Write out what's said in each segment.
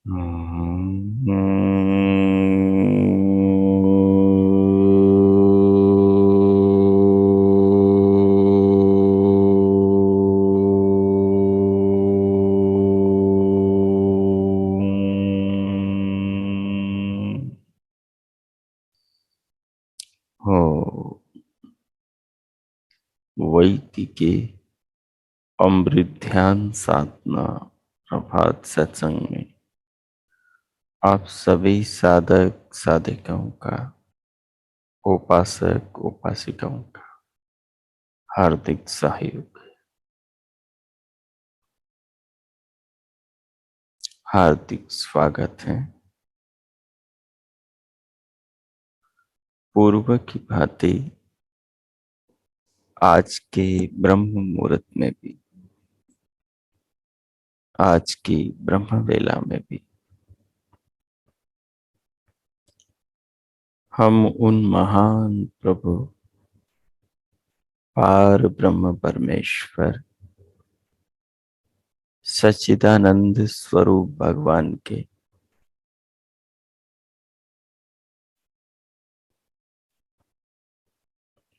हम्म। हो वैदिके अमृत ध्यान साधना प्रभात सत्संग में आप सभी साधक साधिकाओं का, उपासक उपासिकाओं का हार्दिक सहयोग, हार्दिक स्वागत है। पूर्व की भांति आज के ब्रह्म मुहूर्त में भी, आज की ब्रह्म वेला में भी हम उन महान प्रभु पार ब्रह्म परमेश्वर सच्चिदानंद स्वरूप भगवान के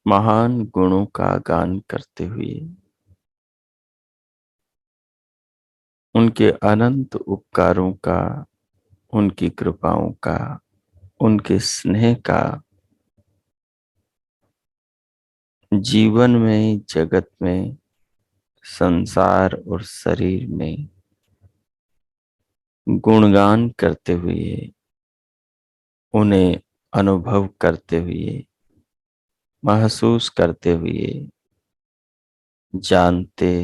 महान गुणों का गान करते हुए, उनके अनंत उपकारों का, उनकी कृपाओं का, उनके स्नेह का जीवन में, जगत में, संसार और शरीर में गुणगान करते हुए, उन्हें अनुभव करते हुए, महसूस करते हुए, जानते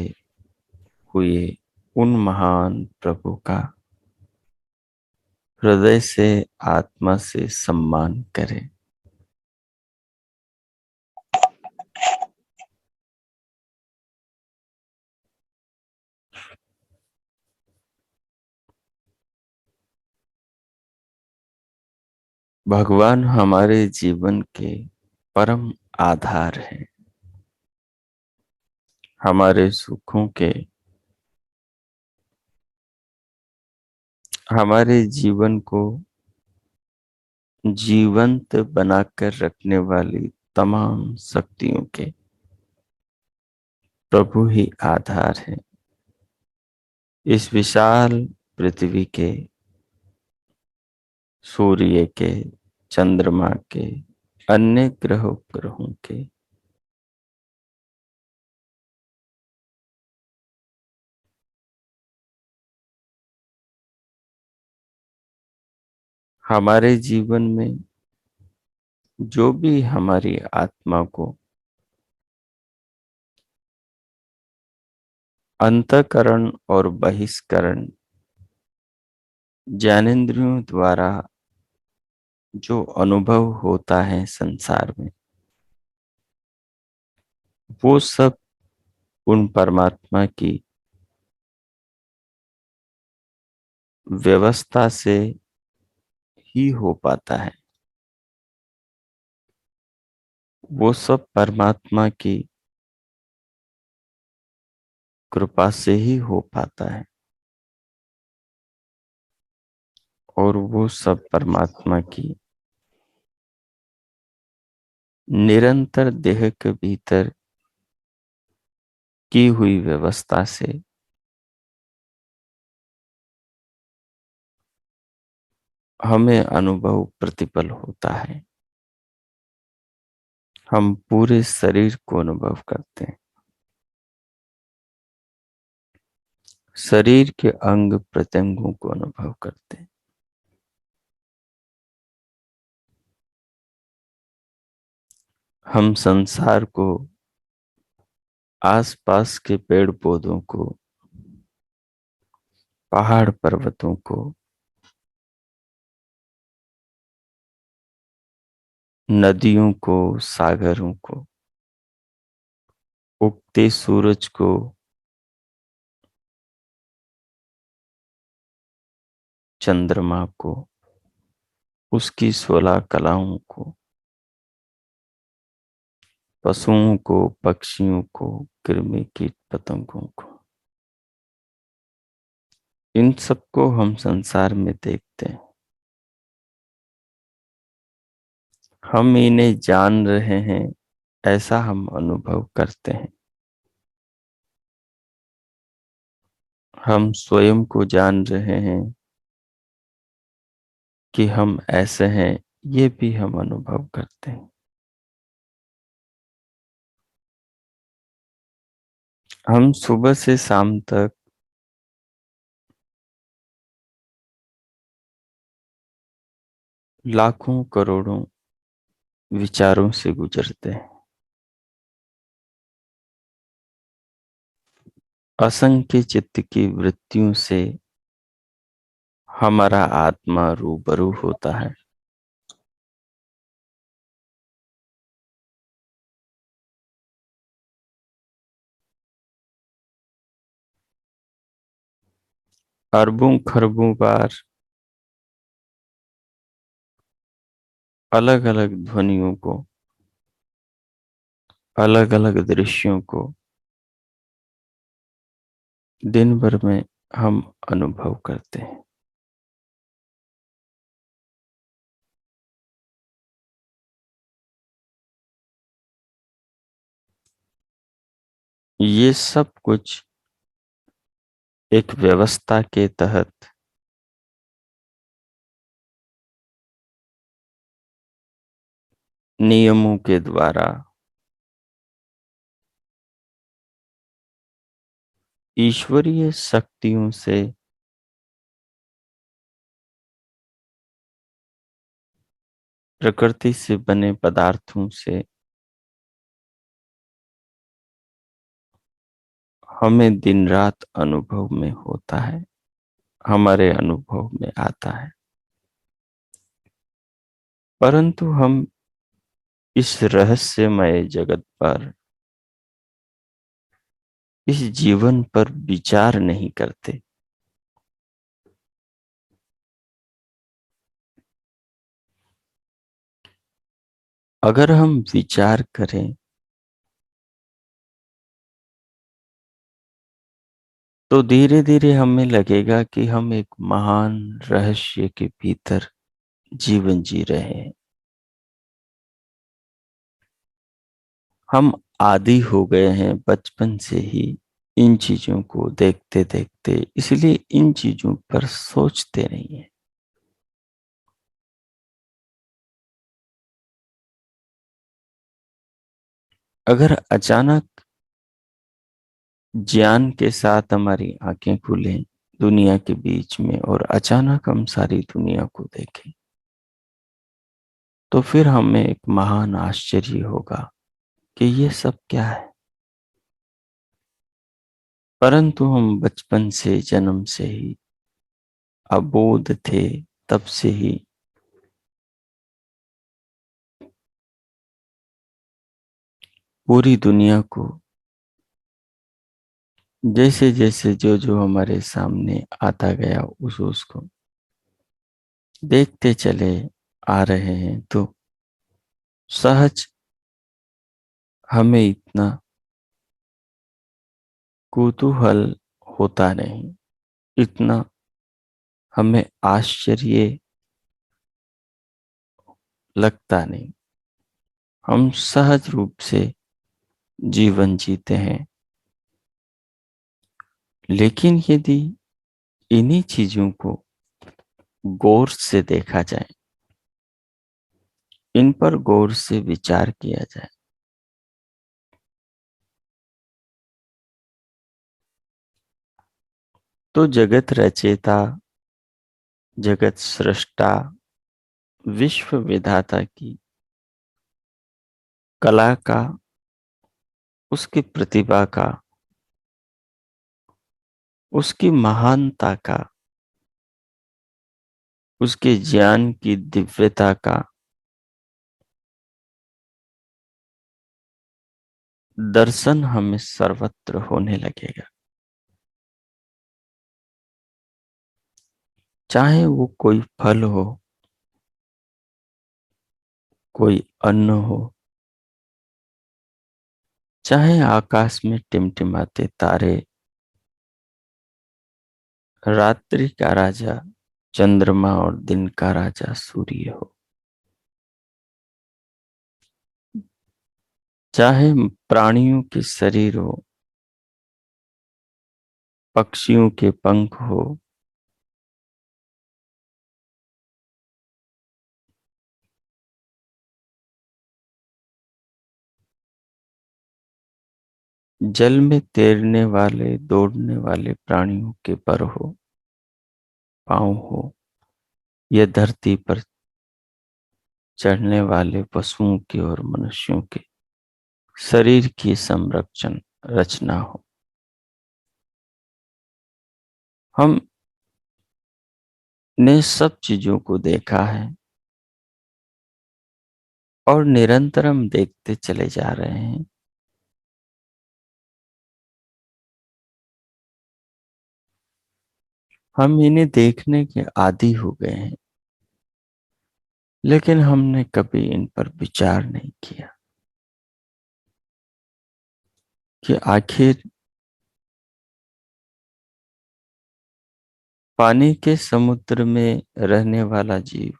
हुए उन महान प्रभु का हृदय से, आत्मा से सम्मान करें। भगवान हमारे जीवन के परम आधार हैं, हमारे सुखों के, हमारे जीवन को जीवंत बनाकर रखने वाली तमाम शक्तियों के प्रभु ही आधार हैं। इस विशाल पृथ्वी के, सूर्य के, चंद्रमा के, अन्य ग्रह उपग्रहों के, हमारे जीवन में जो भी हमारी आत्मा को अंतःकरण और बहिष्करण ज्ञानेंद्रियों द्वारा जो अनुभव होता है संसार में, वो सब उन परमात्मा की व्यवस्था से ही हो पाता है। वो सब परमात्मा की कृपा से ही हो पाता है, और वो सब परमात्मा की निरंतर देह के भीतर की हुई व्यवस्था से हमें अनुभव प्रतिपल होता है। हम पूरे शरीर को अनुभव करते हैं, शरीर के अंग प्रत्यंगों को अनुभव करते हैं। हम संसार को, आसपास के पेड़ पौधों को, पहाड़ पर्वतों को, नदियों को, सागरों को, उगते सूरज को, चंद्रमा को, उसकी 16 कलाओं को, पशुओं को, पक्षियों को, कृमि कीट पतंगों को, इन सबको हम संसार में देखते हैं। हम इन्हें जान रहे हैं, ऐसा हम अनुभव करते हैं। हम स्वयं को जान रहे हैं कि हम ऐसे हैं, ये भी हम अनुभव करते हैं। हम सुबह से शाम तक लाखों करोड़ों विचारों से गुजरते हैं। असंख्य चित्त की वृत्तियों से हमारा आत्मा रूबरू होता है। अरबों खरबों बार अलग अलग ध्वनियों को, अलग अलग दृश्यों को दिन भर में हम अनुभव करते हैं। ये सब कुछ एक व्यवस्था के तहत, नियमों के द्वारा, ईश्वरीय शक्तियों से, प्रकृति से बने पदार्थों से हमें दिन रात अनुभव में होता है, हमारे अनुभव में आता है। परंतु हम इस रहस्यमय जगत पर, इस जीवन पर विचार नहीं करते। अगर हम विचार करें तो धीरे धीरे हमें लगेगा कि हम एक महान रहस्य के भीतर जीवन जी रहे हैं। हम आदी हो गए हैं बचपन से ही इन चीजों को देखते देखते, इसलिए इन चीजों पर सोचते नहीं है। अगर अचानक ज्ञान के साथ हमारी आंखें खुलें दुनिया के बीच में, और अचानक हम सारी दुनिया को देखें, तो फिर हमें एक महान आश्चर्य होगा कि ये सब क्या है। परंतु हम बचपन से, जन्म से ही अबोध थे, तब से ही पूरी दुनिया को, जैसे जैसे जो जो हमारे सामने आता गया उस उसको देखते चले आ रहे हैं, तो सहज हमें इतना कुतूहल होता नहीं, इतना हमें आश्चर्य लगता नहीं। हम सहज रूप से जीवन जीते हैं। लेकिन यदि इन्हीं चीजों को गौर से देखा जाए, इन पर गौर से विचार किया जाए, तो जगत रचयिता, जगत सृष्टा, विश्व विधाता की कला का, उसकी प्रतिभा का, उसकी महानता का, उसके ज्ञान की दिव्यता का दर्शन हमें सर्वत्र होने लगेगा। चाहे वो कोई फल हो, कोई अन्न हो, चाहे आकाश में टिमटिमाते तारे रात्रि का राजा चंद्रमा और दिन का राजा सूर्य हो। चाहे प्राणियों के शरीर हो, पक्षियों के पंख हो, जल में तैरने वाले दौड़ने वाले प्राणियों के पर हो, पांव हो, या धरती पर चढ़ने वाले पशुओं के और मनुष्यों के शरीर की संरक्षण रचना हो। हमने सब चीजों को देखा है और निरंतर हम देखते चले जा रहे हैं। हम इन्हें देखने के आदी हो गए हैं, लेकिन हमने कभी इन पर विचार नहीं किया कि आखिर पानी के समुद्र में रहने वाला जीव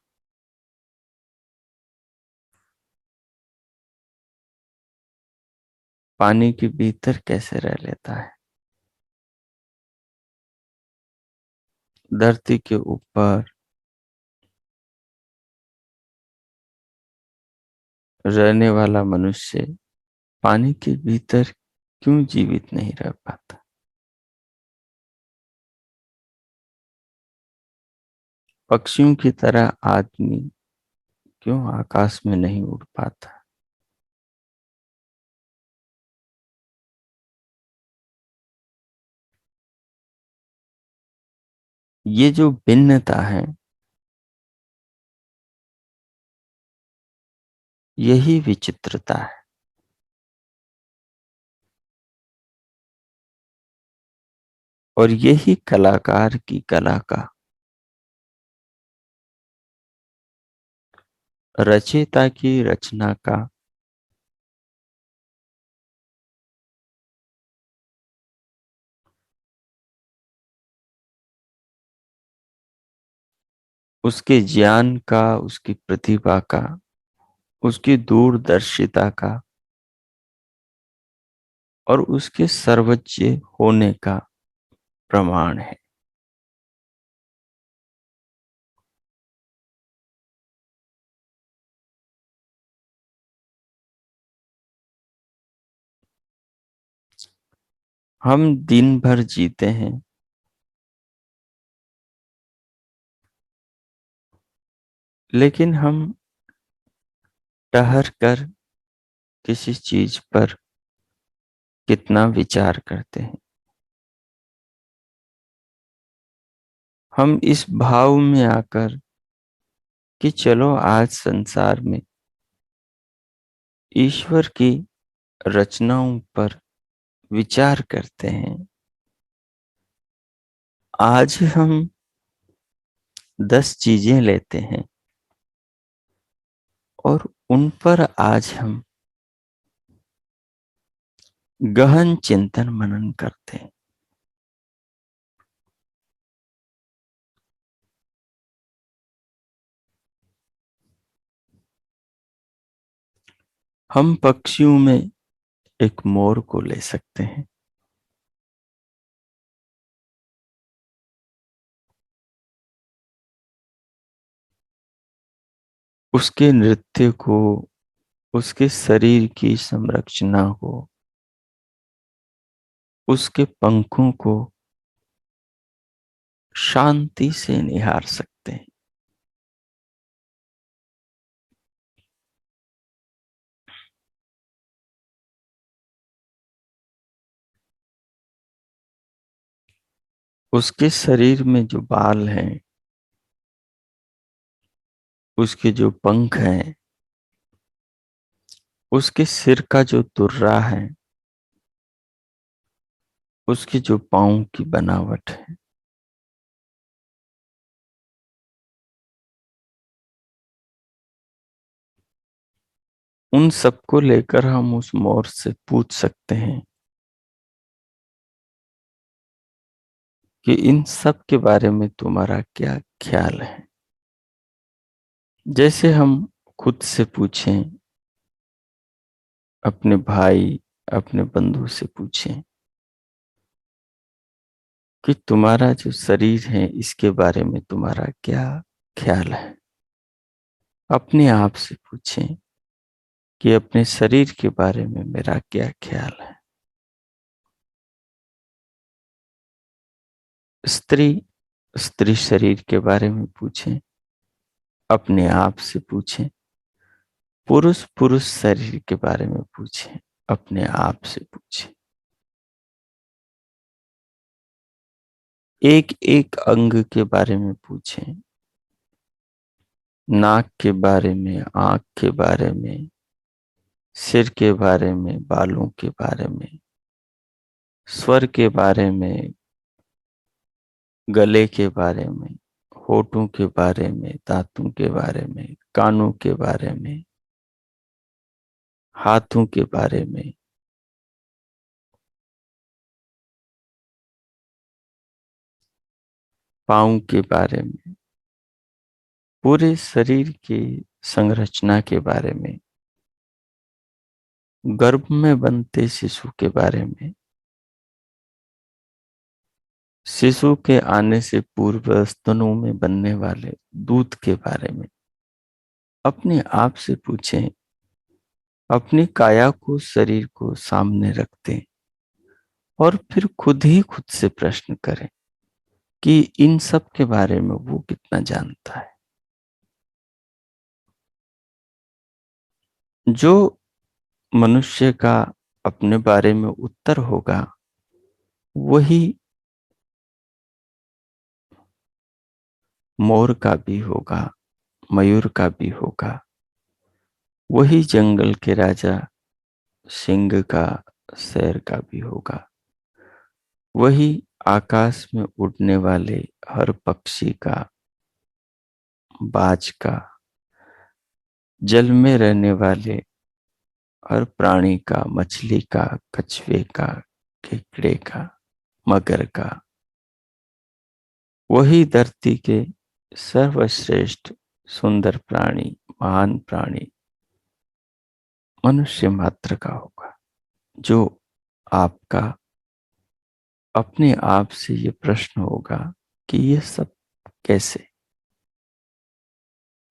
पानी के भीतर कैसे रह लेता है, धरती के ऊपर रहने वाला मनुष्य पानी के भीतर क्यों जीवित नहीं रह पाता। पक्षियों की तरह आदमी क्यों आकाश में नहीं उड़ पाता। ये जो भिन्नता है, यही विचित्रता है। और यही कलाकार की कला का, रचयिता की रचना का, उसके ज्ञान का, उसकी प्रतिभा का, उसकी दूरदर्शिता का और उसके सर्वज्ञ होने का प्रमाण है। हम दिन भर जीते हैं, लेकिन हम ठहर कर किसी चीज पर कितना विचार करते हैं। हम इस भाव में आकर कि चलो आज संसार में ईश्वर की रचनाओं पर विचार करते हैं। आज हम 10 चीजें लेते हैं और उन पर आज हम गहन चिंतन मनन करते हैं। हम पक्षियों में एक मोर को ले सकते हैं। उसके नृत्य को, उसके शरीर की संरचना को, उसके पंखों को शांति से निहार सकते हैं। उसके शरीर में जो बाल हैं, उसके जो पंख हैं, उसके सिर का जो तुर्रा है, उसकी जो पाँव की बनावट है, उन सबको लेकर हम उस मोर से पूछ सकते हैं कि इन सब के बारे में तुम्हारा क्या ख्याल है। जैसे हम खुद से पूछें, अपने भाई, अपने बंधु से पूछें कि तुम्हारा जो शरीर है इसके बारे में तुम्हारा क्या ख्याल है। अपने आप से पूछें कि अपने शरीर के बारे में मेरा क्या ख्याल है। स्त्री स्त्री शरीर के बारे में पूछें, अपने आप से पूछें। पुरुष पुरुष शरीर के बारे में पूछें, अपने आप से पूछें। एक एक अंग के बारे में पूछें, नाक के बारे में, आंख के बारे में, सिर के बारे में, बालों के बारे में, स्वर के बारे में, गले के बारे में, होठों के बारे में, दांतों के बारे में, कानों के बारे में, हाथों के बारे में, पाँव के बारे में, पूरे शरीर की संरचना के बारे में, गर्भ में बनते शिशु के बारे में, शिशु के आने से पूर्व स्तनों में बनने वाले दूध के बारे में अपने आप से पूछें। अपनी काया को, शरीर को सामने रख दें और फिर खुद ही खुद से प्रश्न करें कि इन सब के बारे में वो कितना जानता है। जो मनुष्य का अपने बारे में उत्तर होगा वही मोर का भी होगा, मयूर का भी होगा, वही जंगल के राजा सिंह का, शेर का भी होगा, वही आकाश में उड़ने वाले हर पक्षी का, बाज का, जल में रहने वाले हर प्राणी का, मछली का, कछुए का, केकड़े का, मगर का, वही धरती के सर्वश्रेष्ठ सुंदर प्राणी, महान प्राणी मनुष्य मात्र का होगा। जो आपका अपने आप से ये प्रश्न होगा कि ये सब कैसे,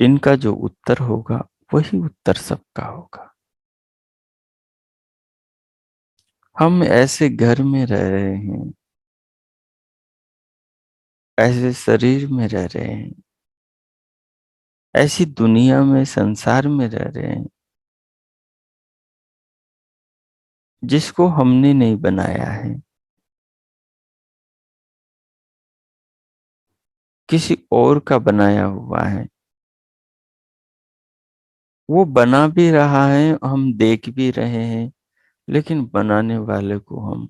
इनका जो उत्तर होगा वही उत्तर सबका होगा। हम ऐसे घर में रह रहे हैं, ऐसे शरीर में रह रहे हैं, ऐसी दुनिया में, संसार में रह रहे हैं जिसको हमने नहीं बनाया है, किसी और का बनाया हुआ है। वो बना भी रहा है, हम देख भी रहे हैं, लेकिन बनाने वाले को हम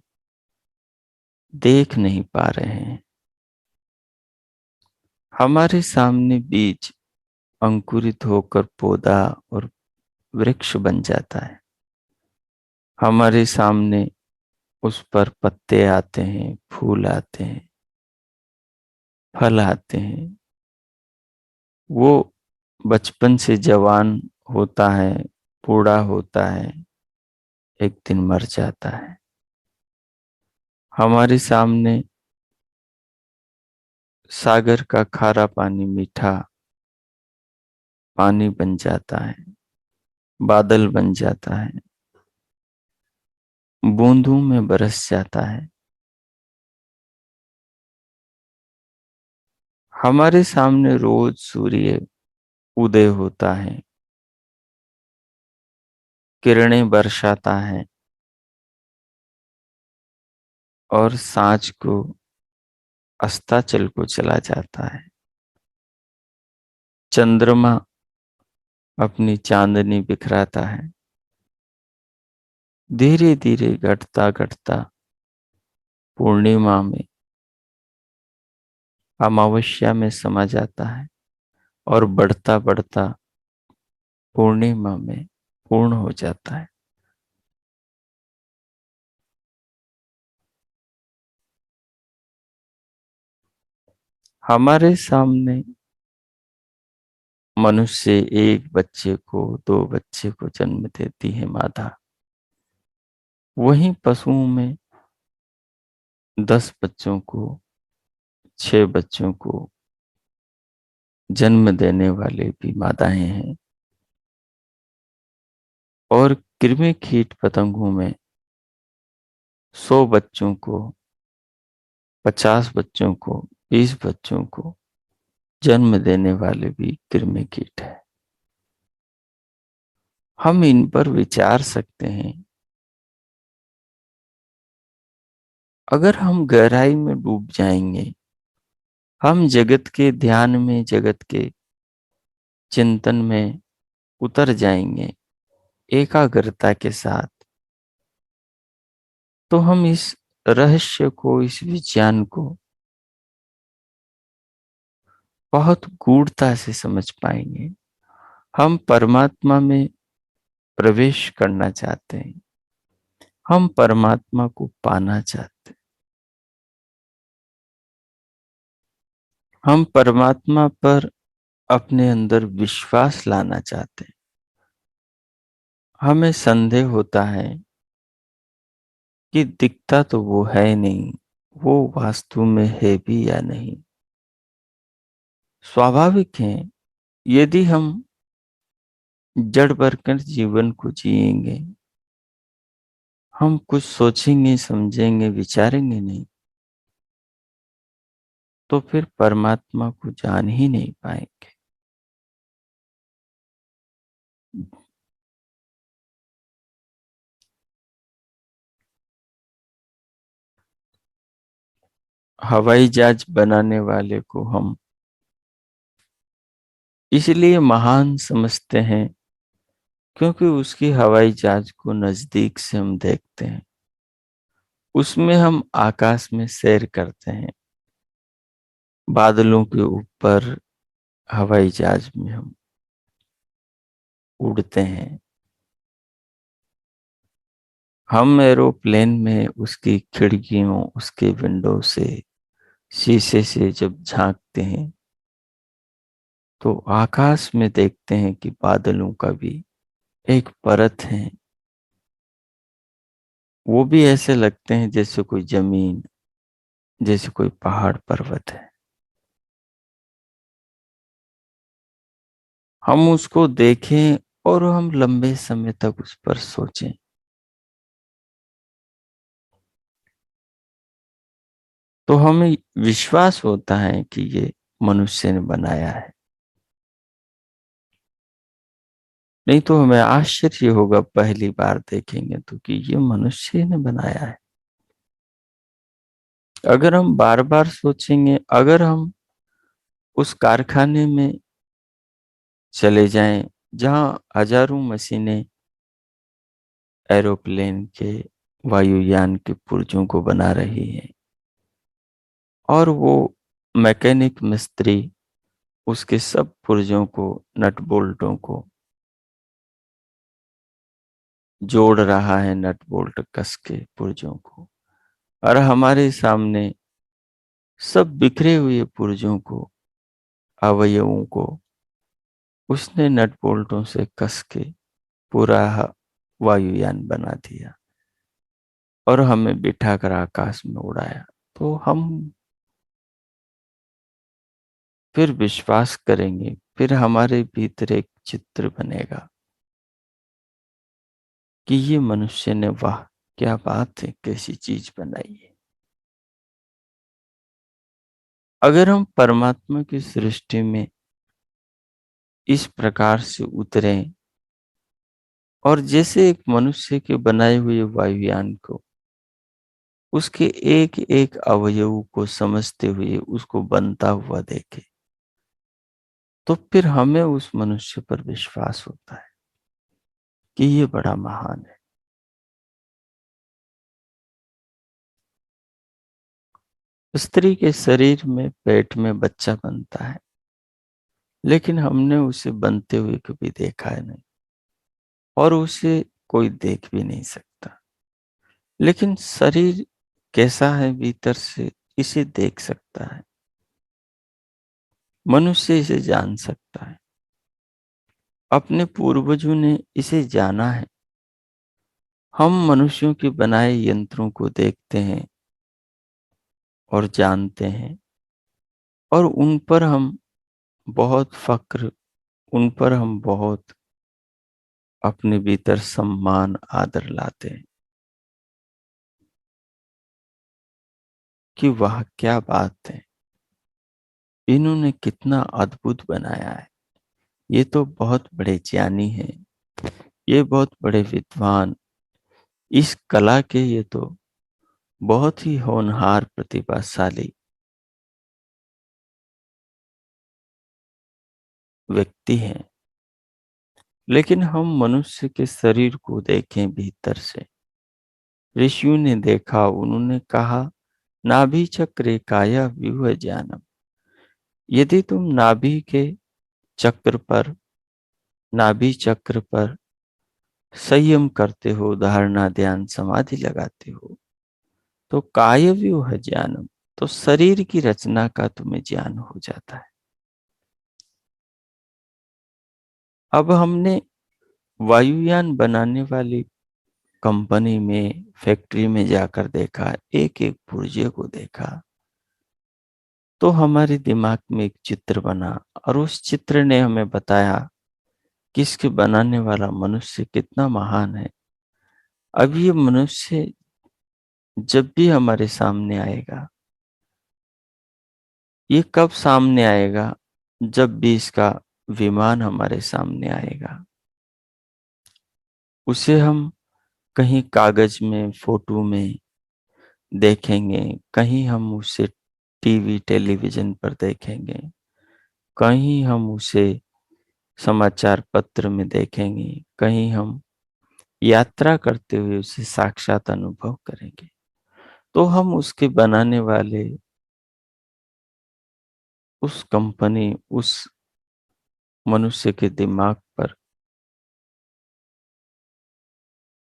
देख नहीं पा रहे हैं। हमारे सामने बीज अंकुरित होकर पौधा और वृक्ष बन जाता है। हमारे सामने उस पर पत्ते आते हैं, फूल आते हैं, फल आते हैं। वो बचपन से जवान होता है, बूढ़ा होता है, एक दिन मर जाता है। हमारे सामने सागर का खारा पानी मीठा पानी बन जाता है, बादल बन जाता है, बूंदों में बरस जाता है। हमारे सामने रोज सूर्य उदय होता है, किरणें बरसाता है और सांझ को अस्ताचल को चला जाता है। चंद्रमा अपनी चांदनी बिखराता है, धीरे धीरे घटता घटता पूर्णिमा में, अमावस्या में समा जाता है और बढ़ता बढ़ता पूर्णिमा में पूर्ण हो जाता है। हमारे सामने मनुष्य एक बच्चे को, दो बच्चे को जन्म देती है माता। वहीं पशुओं में 10 बच्चों को, 6 बच्चों को जन्म देने वाले भी माताएं हैं। और कृमि कीट पतंगों में 100 बच्चों को, 50 बच्चों को, 20 बच्चों को जन्म देने वाले भी कृमि कीट है। हम इन पर विचार सकते हैं। अगर हम गहराई में डूब जाएंगे, हम जगत के ध्यान में, जगत के चिंतन में उतर जाएंगे एकाग्रता के साथ, तो हम इस रहस्य को, इस विज्ञान को बहुत गूढ़ता से समझ पाएंगे। हम परमात्मा में प्रवेश करना चाहते हैं, हम परमात्मा को पाना चाहते हैं, हम परमात्मा पर अपने अंदर विश्वास लाना चाहते हैं। हमें संदेह होता है कि दिखता तो वो है नहीं, वो वास्तु में है भी या नहीं। स्वाभाविक है, यदि हम जड़ बनकर जीवन को जिएंगे, हम कुछ सोचेंगे, समझेंगे, विचारेंगे नहीं, तो फिर परमात्मा को जान ही नहीं पाएंगे। हवाई जहाज बनाने वाले को हम इसलिए महान समझते हैं क्योंकि उसकी हवाई जहाज को नजदीक से हम देखते हैं, उसमें हम आकाश में सैर करते हैं, बादलों के ऊपर हवाई जहाज में हम उड़ते हैं। हम एरोप्लेन में उसकी खिड़कियों, उसके विंडो से, शीशे से जब झांकते हैं, तो आकाश में देखते हैं कि बादलों का भी एक परत है। वो भी ऐसे लगते हैं जैसे कोई जमीन, जैसे कोई पहाड़ पर्वत है। हम उसको देखें और हम लंबे समय तक उस पर सोचें, तो हमें विश्वास होता है कि ये मनुष्य ने बनाया है। नहीं तो हमें आश्चर्य होगा पहली बार देखेंगे तो कि ये मनुष्य ने बनाया है। अगर हम बार बार सोचेंगे, अगर हम उस कारखाने में चले जाएं जहां हजारों मशीनें एरोप्लेन के, वायुयान के पुर्जों को बना रही हैं, और वो मैकेनिक मिस्त्री उसके सब पुर्जों को, नट बोल्टों को जोड़ रहा है, नट बोल्ट कस के पुर्जों को, और हमारे सामने सब बिखरे हुए पुर्जों को, अवयवों को उसने नट बोल्टों से कस के पूरा वायुयान बना दिया और हमें बिठाकर आकाश में उड़ाया। तो हम फिर विश्वास करेंगे, फिर हमारे भीतर एक चित्र बनेगा कि ये मनुष्य ने, वाह क्या बात है, कैसी चीज बनाई है। अगर हम परमात्मा की सृष्टि में इस प्रकार से उतरें और जैसे एक मनुष्य के बनाए हुए वायुयान को, उसके एक एक अवयव को समझते हुए उसको बनता हुआ देखे, तो फिर हमें उस मनुष्य पर विश्वास होता है कि ये बड़ा महान है। स्त्री के शरीर में, पेट में बच्चा बनता है, लेकिन हमने उसे बनते हुए कभी देखा है नहीं, और उसे कोई देख भी नहीं सकता। लेकिन शरीर कैसा है भीतर से, इसे देख सकता है। मनुष्य इसे जान सकता है। अपने पूर्वजों ने इसे जाना है। हम मनुष्यों के बनाए यंत्रों को देखते हैं और जानते हैं, और उन पर हम बहुत फक्र, उन पर हम बहुत अपने भीतर सम्मान आदर लाते हैं कि वाह क्या बात है, इन्होंने कितना अद्भुत बनाया है। ये तो बहुत बड़े ज्ञानी हैं, ये बहुत बड़े विद्वान, इस कला के ये तो बहुत ही होनहार प्रतिभाशाली व्यक्ति हैं। लेकिन हम मनुष्य के शरीर को देखें भीतर से। ऋषियों ने देखा, उन्होंने कहा नाभि चक्रे काया व्यूह ज्ञानम। यदि तुम चक्र पर नाभि चक्र पर संयम करते हो, धारणा ध्यान समाधि लगाते हो, तो काय व्यूह ज्ञानम, तो शरीर की रचना का तुम्हें ज्ञान हो जाता है। अब हमने वायुयान बनाने वाली कंपनी में, फैक्ट्री में जाकर देखा, एक एक पुर्जे को देखा, तो हमारे दिमाग में एक चित्र बना, और उस चित्र ने हमें बताया कि इसके बनाने वाला मनुष्य कितना महान है। अब ये मनुष्य जब भी हमारे सामने आएगा, ये कब सामने आएगा? जब भी इसका विमान हमारे सामने आएगा। उसे हम कहीं कागज में, फोटो में देखेंगे, कहीं हम उसे टीवी टेलीविजन पर देखेंगे, कहीं हम उसे समाचार पत्र में देखेंगे, कहीं हम यात्रा करते हुए उसे साक्षात अनुभव करेंगे। तो हम उसके बनाने वाले उस कंपनी, उस मनुष्य के दिमाग पर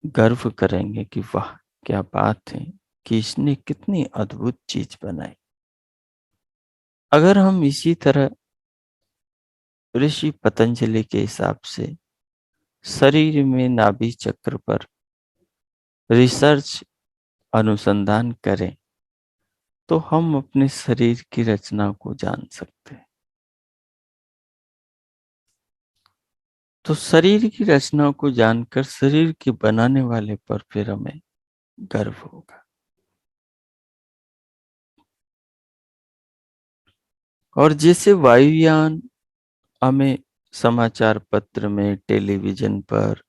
गर्व करेंगे कि वाह क्या बात है, कि इसने कितनी अद्भुत चीज बनाई। अगर हम इसी तरह ऋषि पतंजलि के हिसाब से शरीर में नाभि चक्र पर रिसर्च, अनुसंधान करें, तो हम अपने शरीर की रचना को जान सकते हैं। तो शरीर की रचना को जानकर शरीर के बनाने वाले पर फिर हमें गर्व होगा। और जैसे वायुयान हमें समाचार पत्र में, टेलीविजन पर,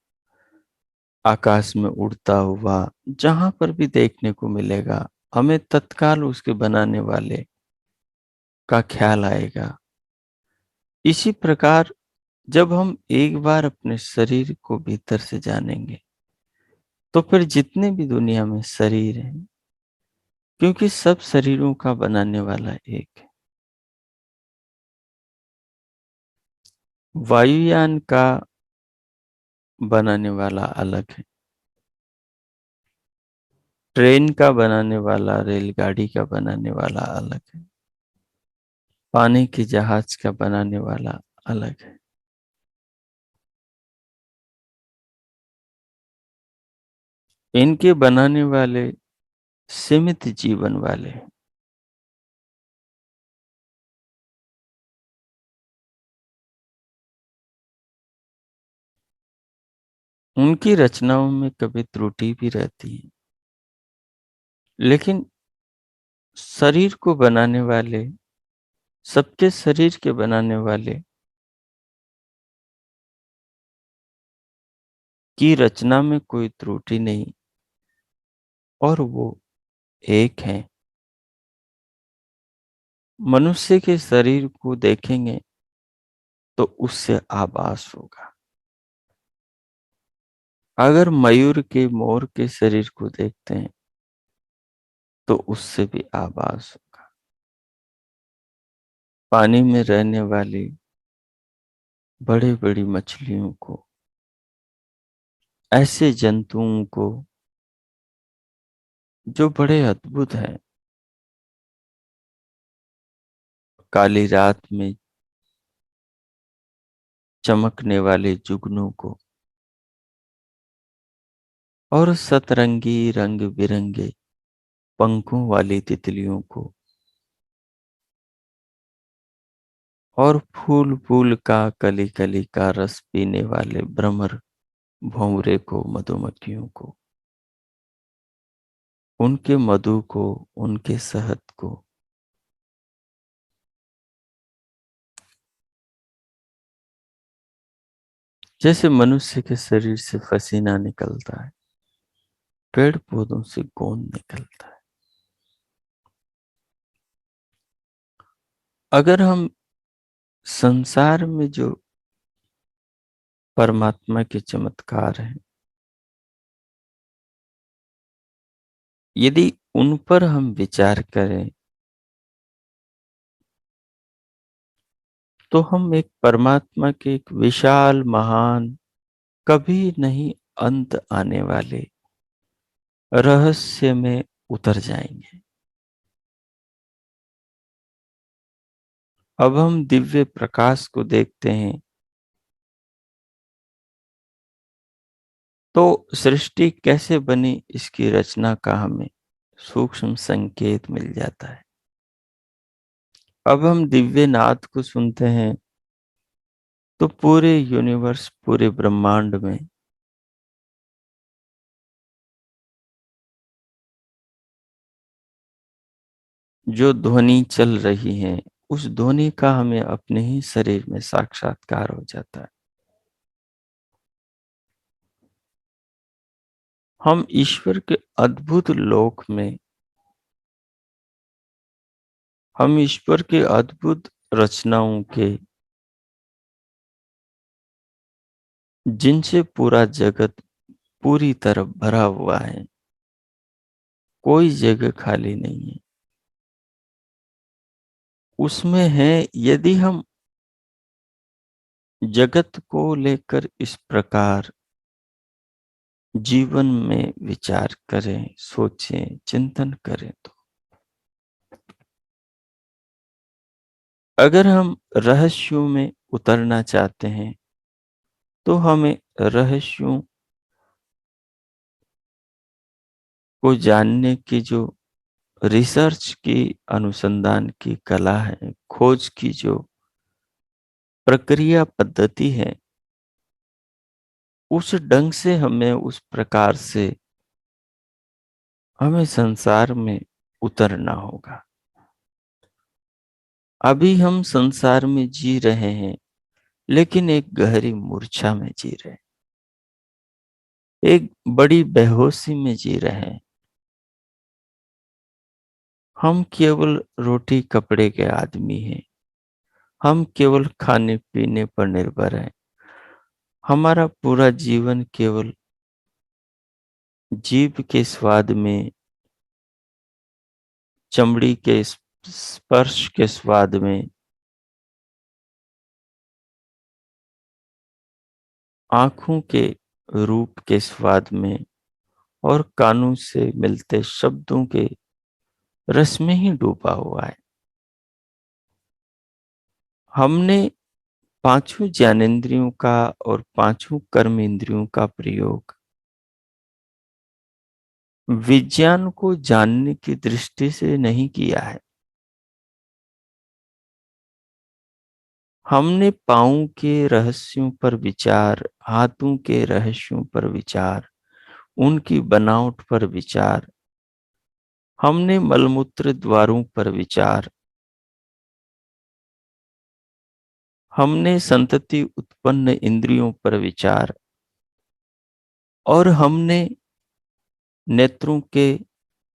आकाश में उड़ता हुआ जहां पर भी देखने को मिलेगा, हमें तत्काल उसके बनाने वाले का ख्याल आएगा। इसी प्रकार जब हम एक बार अपने शरीर को भीतर से जानेंगे, तो फिर जितने भी दुनिया में शरीर हैं, क्योंकि सब शरीरों का बनाने वाला एक है। वायुयान का बनाने वाला अलग है, ट्रेन का बनाने वाला, रेलगाड़ी का बनाने वाला अलग है, पानी के जहाज का बनाने वाला अलग है। इनके बनाने वाले सीमित जीवन वाले हैं। उनकी रचनाओं में कभी त्रुटि भी रहती है, लेकिन शरीर को बनाने वाले, सबके शरीर के बनाने वाले की रचना में कोई त्रुटि नहीं, और वो एक है। मनुष्य के शरीर को देखेंगे तो उससे आभास होगा। अगर मयूर के, मोर के शरीर को देखते हैं तो उससे भी आभास होगा। पानी में रहने वाली बड़ी बड़ी मछलियों को, ऐसे जंतुओं को जो बड़े अद्भुत हैं, काली रात में चमकने वाले जुगनू को और सतरंगी रंग बिरंगे पंखों वाली तितलियों को और फूल फूल का कली कली का रस पीने वाले भ्रमर भौंरे को, मधुमक्खियों को, उनके मधु को, उनके शहद को। जैसे मनुष्य के शरीर से पसीना निकलता है, पेड़ पौधों से गोंद निकलता है। अगर हम संसार में जो परमात्मा के चमत्कार हैं, यदि उन पर हम विचार करें तो हम एक परमात्मा के एक विशाल महान कभी नहीं अंत आने वाले रहस्य में उतर जाएंगे। अब हम दिव्य प्रकाश को देखते हैं तो सृष्टि कैसे बनी इसकी रचना का हमें सूक्ष्म संकेत मिल जाता है। अब हम दिव्य नाद को सुनते हैं तो पूरे यूनिवर्स, पूरे ब्रह्मांड में जो ध्वनि चल रही है, उस ध्वनि का हमें अपने ही शरीर में साक्षात्कार हो जाता है। हम ईश्वर के अद्भुत लोक में, हम ईश्वर के अद्भुत रचनाओं के, जिनसे पूरा जगत पूरी तरह भरा हुआ है, कोई जगह खाली नहीं है, उसमें है। यदि हम जगत को लेकर इस प्रकार जीवन में विचार करें, सोचें, चिंतन करें तो अगर हम रहस्यों में उतरना चाहते हैं तो हमें रहस्यों को जानने की जो रिसर्च की, अनुसंधान की कला है, खोज की जो प्रक्रिया पद्धति है, उस ढंग से हमें, उस प्रकार से हमें संसार में उतरना होगा। अभी हम संसार में जी रहे हैं लेकिन एक गहरी मूर्छा में जी रहे हैं, एक बड़ी बेहोशी में जी रहे हैं। हम केवल रोटी कपड़े के आदमी हैं, हम केवल खाने पीने पर निर्भर हैं। हमारा पूरा जीवन केवल जीभ के स्वाद में, चमड़ी के स्पर्श के स्वाद में, आंखों के रूप के स्वाद में और कानों से मिलते शब्दों के रस में ही डूबा हुआ है। हमने पांचों ज्ञानेंद्रियों का और पांचों कर्म इंद्रियों का प्रयोग विज्ञान को जानने की दृष्टि से नहीं किया है। हमने पांवों के रहस्यों पर विचार, हाथों के रहस्यों पर विचार, उनकी बनावट पर विचार, हमने मलमूत्र द्वारों पर विचार, हमने संतति उत्पन्न इंद्रियों पर विचार और हमने नेत्रों के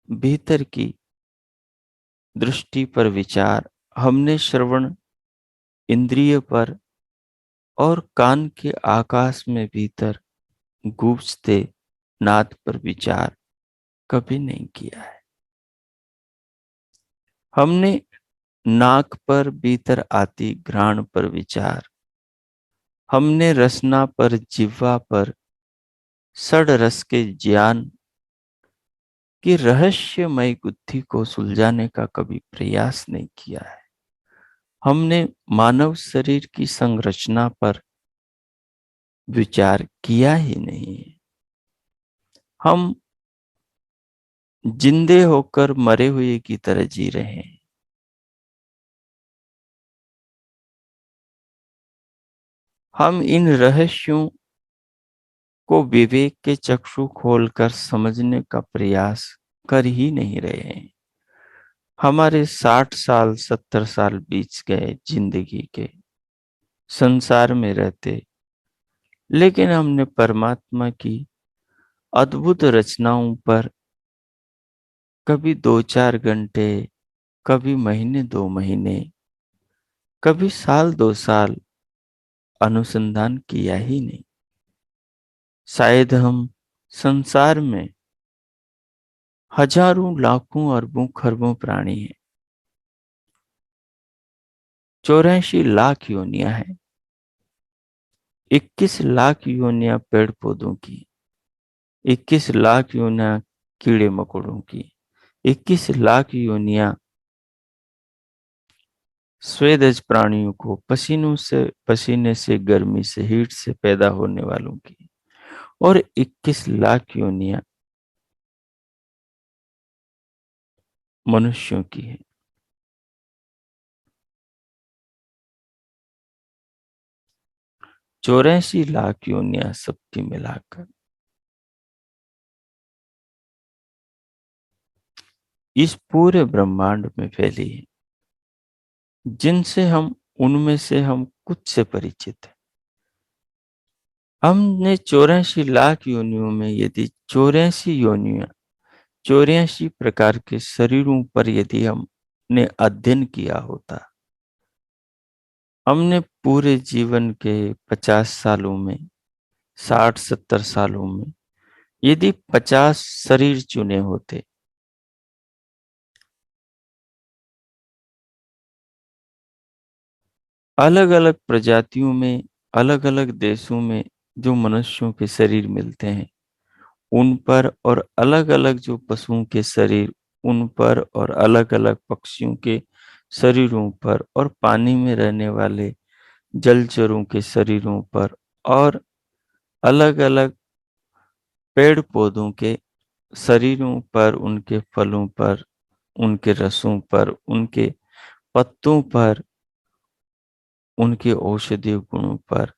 भीतर की दृष्टि पर विचार, हमने श्रवण इंद्रिय पर और कान के आकाश में भीतर गूंजते नाद पर विचार कभी नहीं किया है। हमने नाक पर भीतर आती घ्राण पर विचार, हमने रसना पर, जिह्वा पर षड रस के ज्ञान की रहस्यमय गुत्थी को सुलझाने का कभी प्रयास नहीं किया है। हमने मानव शरीर की संरचना पर विचार किया ही नहीं है। हम जिंदे होकर मरे हुए की तरह जी रहे हैं। हम इन रहस्यों को विवेक के चक्षु खोलकर समझने का प्रयास कर ही नहीं रहे हैं। हमारे 60 साल 70 साल बीत गए जिंदगी के संसार में रहते, लेकिन हमने परमात्मा की अद्भुत रचनाओं पर कभी 2-4 घंटे, कभी महीने 2 महीने, कभी साल 2 साल अनुसंधान किया ही नहीं। शायद हम संसार में हजारों लाखों अरबों खरबों प्राणी हैं। 84 लाख योनियां हैं। 21 लाख योनियां पेड़ पौधों की, 21 लाख योनियां कीड़े मकोड़ों की, 21 लाख योनियां स्वेदज प्राणियों को पसीने से गर्मी से हीट से पैदा होने वालों की, और 21 लाख योनियां मनुष्यों की है। 84 लाख योनियां सबकी मिलाकर इस पूरे ब्रह्मांड में फैली है, जिनसे हम उनमें से हम कुछ से परिचित हैं। हमने 84 लाख योनियों में यदि 84 योनियां 84 प्रकार के शरीरों पर यदि हमने अध्ययन किया होता, हमने पूरे जीवन के 50 सालों में, 60-70 सालों में यदि 50 शरीर चुने होते, अलग अलग प्रजातियों में, अलग अलग देशों में जो मनुष्यों के शरीर मिलते हैं उन पर, और अलग अलग जो पशुओं के शरीर उन पर, और अलग अलग पक्षियों के शरीरों पर, और पानी में रहने वाले जलचरों के शरीरों पर, और अलग अलग पेड़ पौधों के शरीरों पर, उनके फलों पर, उनके रसों पर, उनके पत्तों पर, उनके औषधीय गुणों पर,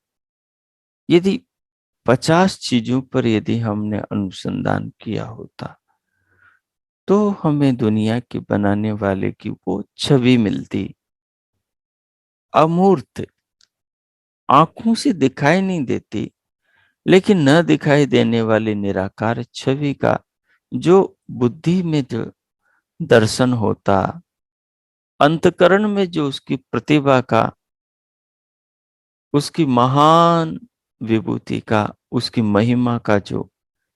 यदि 50 चीजों पर यदि हमने अनुसंधान किया होता, तो हमें दुनिया के बनाने वाले की वो छवि मिलती, अमूर्त, आंखों से दिखाई नहीं देती, लेकिन न दिखाई देने वाली निराकार छवि का जो बुद्धि में जो दर्शन होता, अंतकरण में जो उसकी प्रतिभा का, उसकी महान विभूति का, उसकी महिमा का जो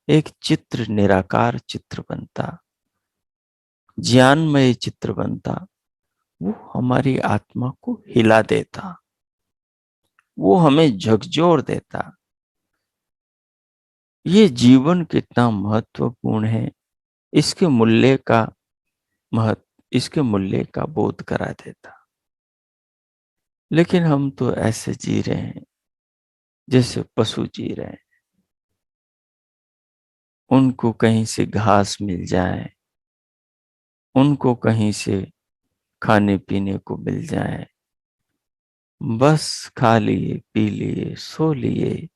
एक चित्र, निराकार चित्र बनता, ज्ञानमय चित्र बनता, वो हमारी आत्मा को हिला देता, वो हमें झकझोर देता। ये जीवन कितना महत्वपूर्ण है, इसके मूल्य का महत्व, इसके मूल्य का बोध करा देता। लेकिन हम तो ऐसे जी रहे हैं जैसे पशु जी रहे हैं। उनको कहीं से घास मिल जाए, उनको कहीं से खाने पीने को मिल जाए, बस खा लिए, पी लिए, सो लिए।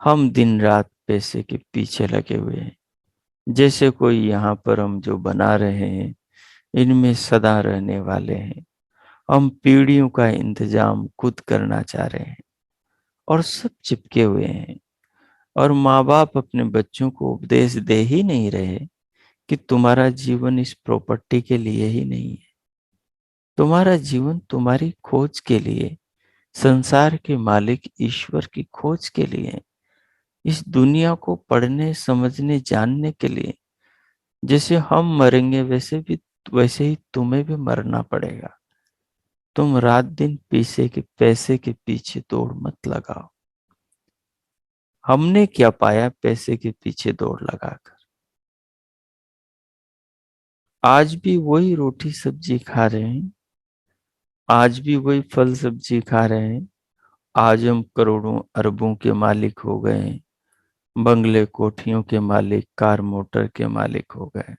हम दिन रात पैसे के पीछे लगे हुए हैं, जैसे कोई यहाँ पर हम जो बना रहे हैं इनमें सदा रहने वाले हैं। हम पीढ़ियों का इंतजाम खुद करना चाह रहे हैं, और सब चिपके हुए हैं। और माँ बाप अपने बच्चों को उपदेश दे ही नहीं रहे कि तुम्हारा जीवन इस प्रॉपर्टी के लिए ही नहीं है। तुम्हारा जीवन तुम्हारी खोज के लिए, संसार के मालिक ईश्वर की खोज के लिए, इस दुनिया को पढ़ने, समझने, जानने के लिए। जैसे हम मरेंगे वैसे ही तुम्हें भी मरना पड़ेगा। तुम रात दिन पैसे के पीछे दौड़ मत लगाओ। हमने क्या पाया पैसे के पीछे दौड़ लगाकर? आज भी वही रोटी सब्जी खा रहे हैं, आज भी वही फल सब्जी खा रहे हैं, आज हम करोड़ों अरबों के मालिक हो गए, बंगले कोठियों के मालिक, कार मोटर के मालिक हो गए,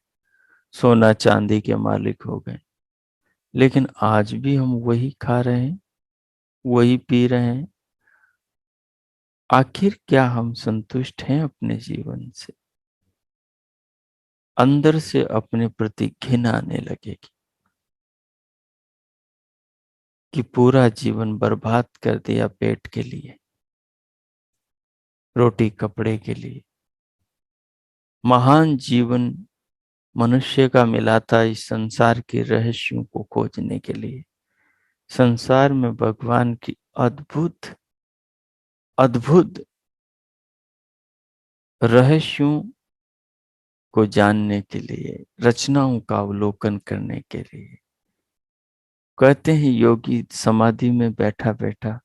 सोना चांदी के मालिक हो गए, लेकिन आज भी हम वही खा रहे हैं, वही पी रहे हैं। आखिर क्या हम संतुष्ट हैं अपने जीवन से? अंदर से अपने प्रति घिन आने लगेगी कि पूरा जीवन बर्बाद कर दिया पेट के लिए, रोटी कपड़े के लिए। महान जीवन मनुष्य का मिला था इस संसार के रहस्यों को खोजने के लिए, संसार में भगवान की अद्भुत अद्भुत रहस्यों को जानने के लिए, रचनाओं का अवलोकन करने के लिए। कहते हैं योगी समाधि में बैठा बैठा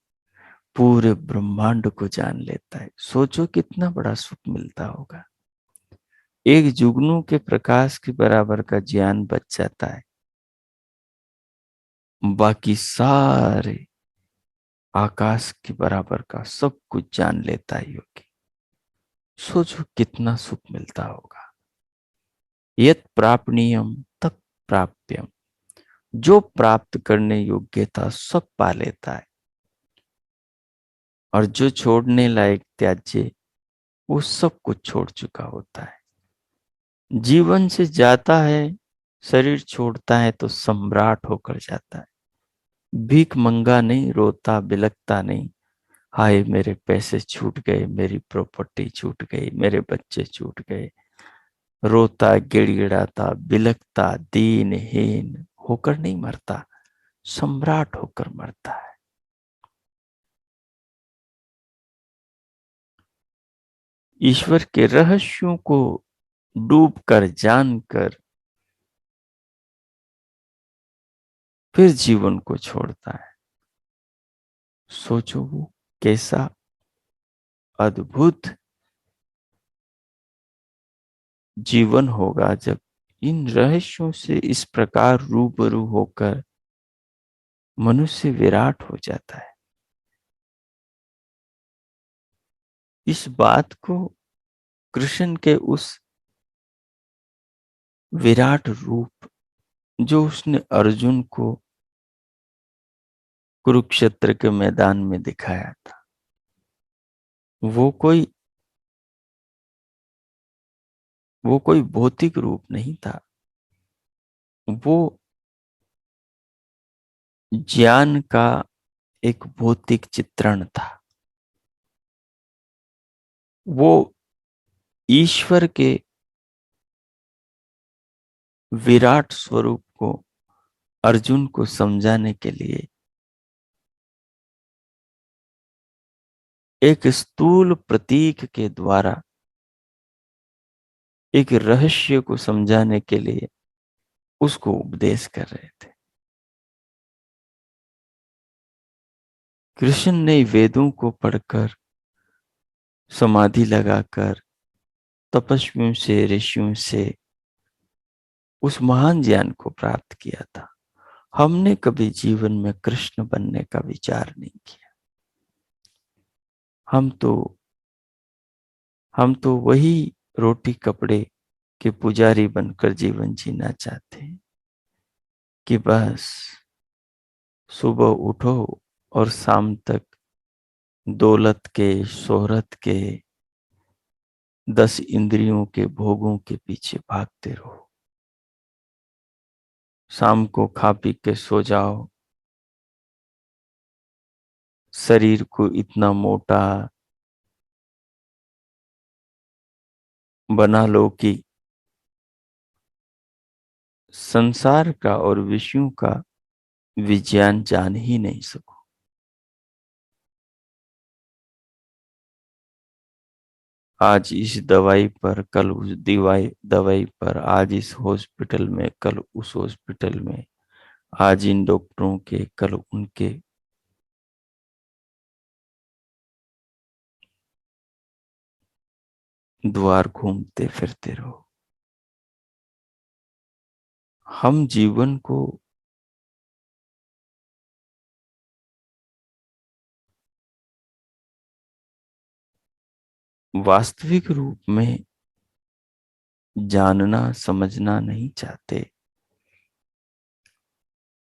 पूरे ब्रह्मांड को जान लेता है। सोचो कितना बड़ा सुख मिलता होगा। एक जुगनू के प्रकाश के बराबर का ज्ञान बच जाता है, बाकी सारे आकाश के बराबर का सब कुछ जान लेता है योगी। सोचो कितना सुख मिलता होगा। यत् प्रापणीयम तत् प्राप्यम, जो प्राप्त करने योग्य था सब पा लेता है, और जो छोड़ने लायक त्याज्य वो सब कुछ छोड़ चुका होता है। जीवन से जाता है, शरीर छोड़ता है तो सम्राट होकर जाता है। भीख मंगा नहीं, रोता बिलखता नहीं, हाय मेरे पैसे छूट गए, मेरी प्रॉपर्टी छूट गई, मेरे बच्चे छूट गए। रोता गिड़गिड़ाता बिलखता दीनहीन होकर नहीं मरता, सम्राट होकर मरता है। ईश्वर के रहस्यों को डूब कर जानकर फिर जीवन को छोड़ता है। सोचो वो कैसा अद्भुत जीवन होगा जब इन रहस्यों से इस प्रकार रूबरू होकर मनुष्य विराट हो जाता है। इस बात को कृष्ण के उस विराट रूप जो उसने अर्जुन को कुरुक्षेत्र के मैदान में दिखाया था, वो कोई भौतिक रूप नहीं था, वो ज्ञान का एक भौतिक चित्रण था। वो ईश्वर के विराट स्वरूप को अर्जुन को समझाने के लिए एक स्थूल प्रतीक के द्वारा, एक रहस्य को समझाने के लिए उसको उपदेश कर रहे थे। कृष्ण ने वेदों को पढ़कर, समाधि लगाकर, तपस्वियों से, ऋषियों से उस महान ज्ञान को प्राप्त किया था। हमने कभी जीवन में कृष्ण बनने का विचार नहीं किया। हम तो वही रोटी कपड़े के पुजारी बनकर जीवन जीना चाहते हैं कि बस सुबह उठो और शाम तक दौलत के, शोहरत के, 10 इंद्रियों के भोगों के पीछे भागते रहो। शाम को खा पी के सो जाओ, शरीर को इतना मोटा बना लो कि संसार का और विषयों का विज्ञान जान ही नहीं सको। आज इस दवाई पर, कल उस दवाई पर, आज इस हॉस्पिटल में, कल उस हॉस्पिटल में, आज इन डॉक्टरों के, कल उनके। द्वार घूमते फिरते रहो। हम जीवन को वास्तविक रूप में जानना समझना नहीं चाहते,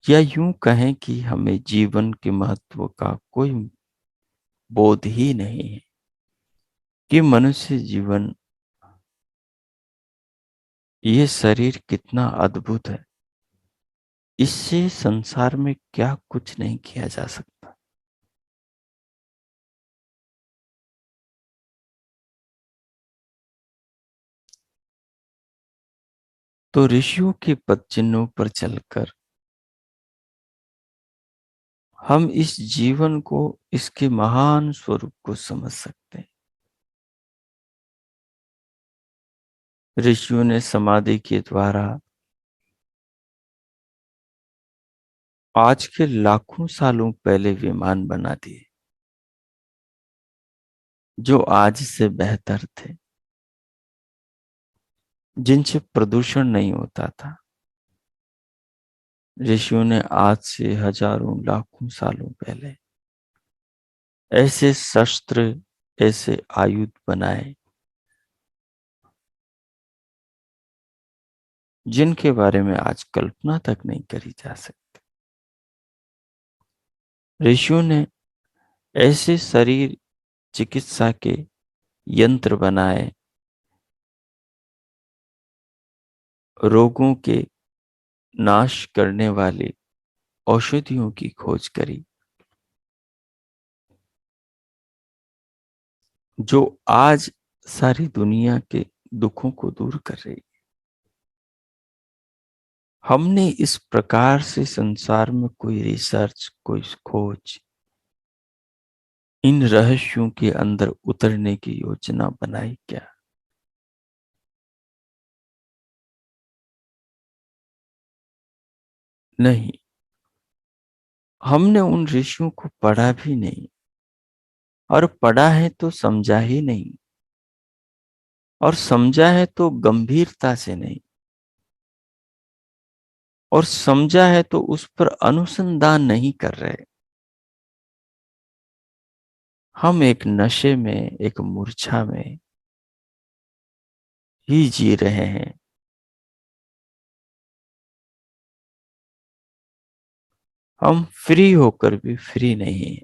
या यूं कहें कि हमें जीवन के महत्व का कोई बोध ही नहीं है कि मनुष्य जीवन, ये शरीर कितना अद्भुत है, इससे संसार में क्या कुछ नहीं किया जा सकता। तो ऋषियों के पद चिन्हों पर चलकर हम इस जीवन को, इसके महान स्वरूप को समझ सकते हैं। ऋषियों ने समाधि के द्वारा आज के लाखों सालों पहले विमान बना दिए, जो आज से बेहतर थे, जिनसे प्रदूषण नहीं होता था। ऋषियों ने आज से हजारों लाखों सालों पहले ऐसे शस्त्र, ऐसे आयुध बनाए, जिनके बारे में आज कल्पना तक नहीं करी जा सकती। ऋषियों ने ऐसे शरीर चिकित्सा के यंत्र बनाए, रोगों के नाश करने वाली औषधियों की खोज करी, जो आज सारी दुनिया के दुखों को दूर कर रही। हमने इस प्रकार से संसार में कोई रिसर्च, कोई खोज, इन रहस्यों के अंदर उतरने की योजना बनाई क्या? नहीं। हमने उन ऋषियों को पढ़ा भी नहीं, और पढ़ा है तो समझा ही नहीं, और समझा है तो गंभीरता से नहीं, और समझा है तो उस पर अनुसंधान नहीं कर रहे। हम एक नशे में, एक मूर्छा में ही जी रहे हैं। हम फ्री होकर भी फ्री नहीं,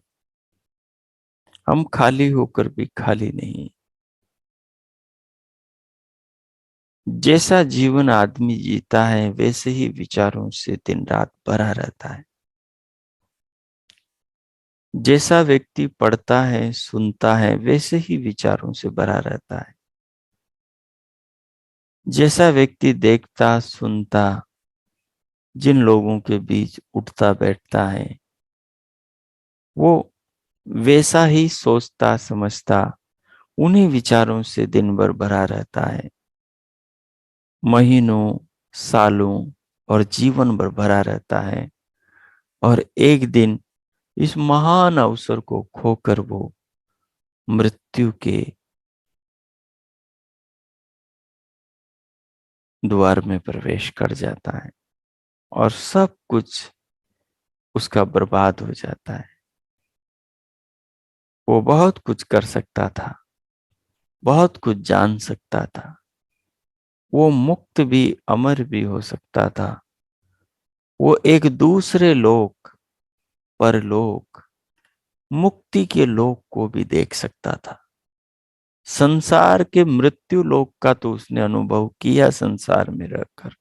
हम खाली होकर भी खाली नहीं। जैसा जीवन आदमी जीता है, वैसे ही विचारों से दिन रात भरा रहता है। जैसा व्यक्ति पढ़ता है, सुनता है, वैसे ही विचारों से भरा रहता है। जैसा व्यक्ति देखता, सुनता, जिन लोगों के बीच उठता बैठता है, वो वैसा ही सोचता समझता, उन्हीं विचारों से दिन भर भरा रहता है। महीनों, सालों और जीवन भर भरा रहता है, और एक दिन इस महान अवसर को खोकर वो मृत्यु के द्वार में प्रवेश कर जाता है, और सब कुछ उसका बर्बाद हो जाता है। वो बहुत कुछ कर सकता था, बहुत कुछ जान सकता था, वो मुक्त भी, अमर भी हो सकता था। वो एक दूसरे लोक, परलोक, मुक्ति के लोक को भी देख सकता था। संसार के मृत्यु लोक का तो उसने अनुभव किया संसार में रहकर।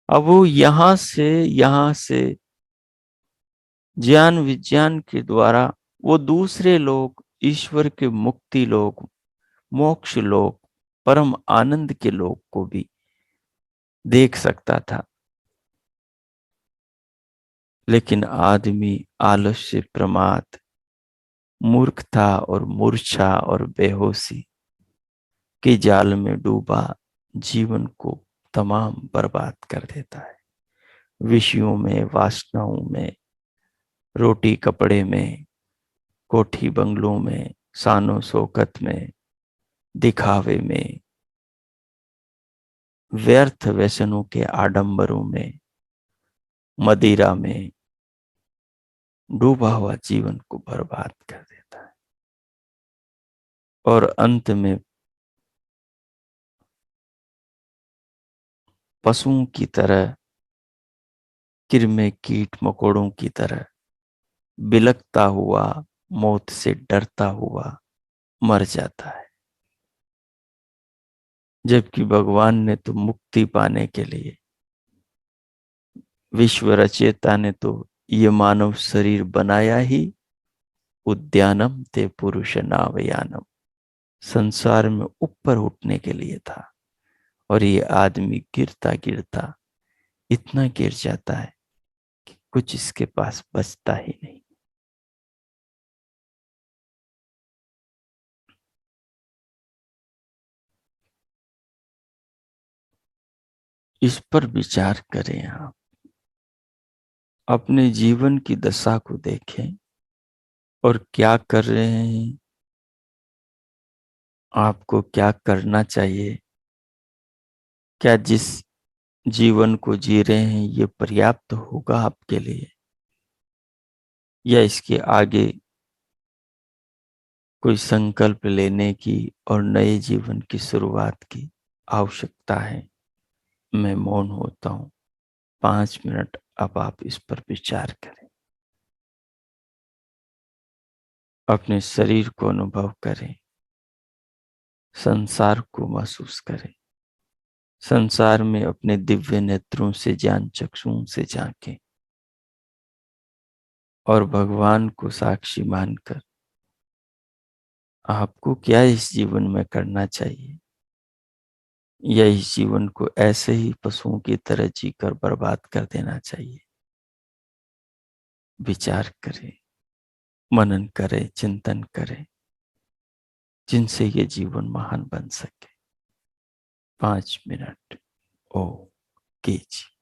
अब वो यहां से ज्ञान विज्ञान के द्वारा वो दूसरे लोक, ईश्वर के मुक्ति लोक, मोक्ष लोक, परम आनंद के लोक को भी देख सकता था। लेकिन आदमी आलस्य, प्रमाद, मूर्खता और मूर्छा और बेहोशी के जाल में डूबा जीवन को तमाम बर्बाद कर देता है। विषयों में, वासनाओं में, रोटी कपड़े में, कोठी बंगलों में, शानो शौकत में, दिखावे में, व्यर्थ व्यसनों के आडंबरों में, मदिरा में डूबा हुआ जीवन को बर्बाद कर देता है। और अंत में पशुओं की तरह, किरमे कीट मकोड़ों की तरह बिलखता हुआ, मौत से डरता हुआ मर जाता है। जबकि भगवान ने तो मुक्ति पाने के लिए, विश्व रचयिता ने तो ये मानव शरीर बनाया ही उद्यानम ते पुरुष नावयानम, संसार में ऊपर उठने के लिए था। और ये आदमी गिरता गिरता इतना गिर जाता है कि कुछ इसके पास बचता ही नहीं। इस पर विचार करें आप, अपने जीवन की दशा को देखें और क्या कर रहे हैं, आपको क्या करना चाहिए। क्या जिस जीवन को जी रहे हैं ये पर्याप्त होगा आपके लिए, या इसके आगे कोई संकल्प लेने की और नए जीवन की शुरुआत की आवश्यकता है। मैं मौन होता हूं 5 मिनट। अब आप इस पर विचार करें, अपने शरीर को अनुभव करें, संसार को महसूस करें, संसार में अपने दिव्य नेत्रों से, ज्ञान चक्षुओं से झांकें और भगवान को साक्षी मानकर आपको क्या इस जीवन में करना चाहिए, या इस जीवन को ऐसे ही पशुओं की तरह जीकर बर्बाद कर देना चाहिए। विचार करें, मनन करें, चिंतन करें, जिनसे ये जीवन महान बन सके। 5 मिनट ओ कीजिए।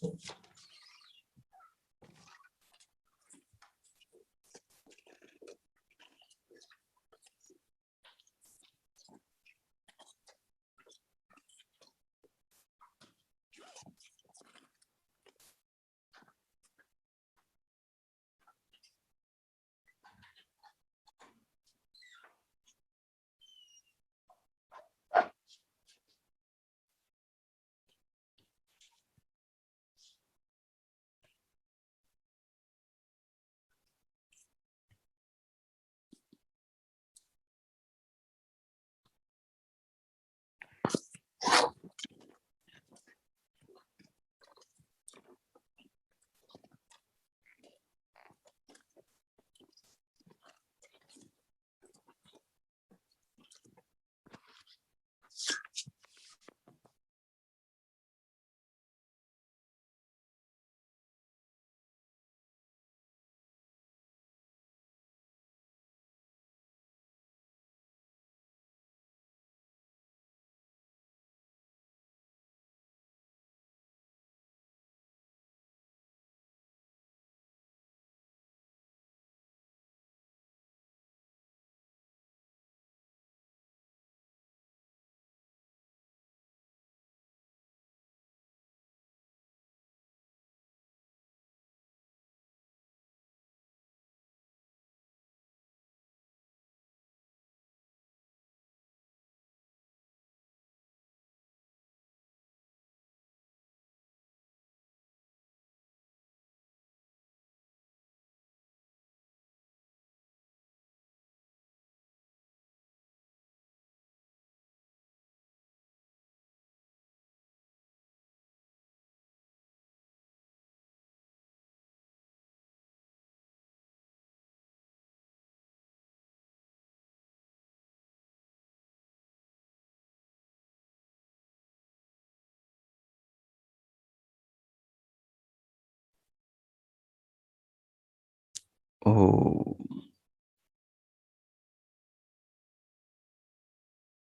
ओ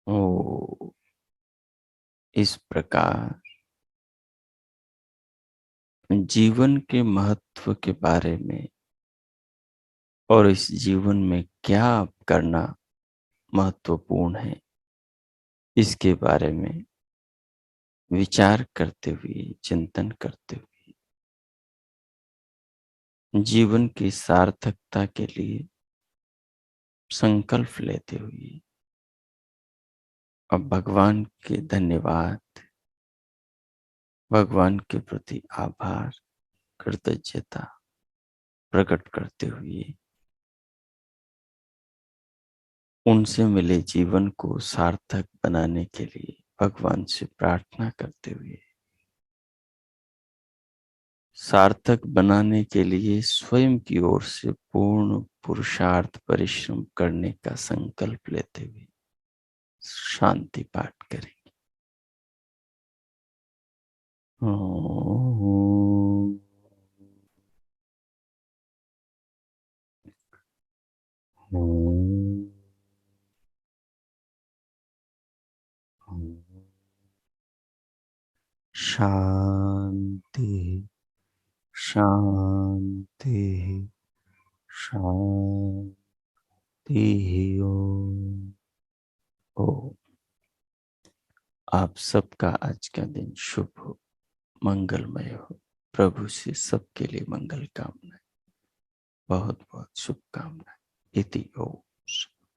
ओ इस प्रकार जीवन के महत्व के बारे में और इस जीवन में क्या करना महत्वपूर्ण है, इसके बारे में विचार करते हुए, चिंतन करते हुए, जीवन की सार्थकता के लिए संकल्प लेते हुए अब भगवान के धन्यवाद, भगवान के प्रति आभार, कृतज्ञता प्रकट करते हुए, उनसे मिले जीवन को सार्थक बनाने के लिए भगवान से प्रार्थना करते हुए, सार्थक बनाने के लिए स्वयं की ओर से पूर्ण पुरुषार्थ परिश्रम करने का संकल्प लेते हुए शांति पाठ करेंगे। ओम ओम ओम। शांति शांति शांति। ओम। ओम। आप सबका आज का दिन शुभ हो, मंगलमय हो। प्रभु से सबके लिए मंगल कामनाएं, बहुत बहुत शुभकामनाएं। इति ओम।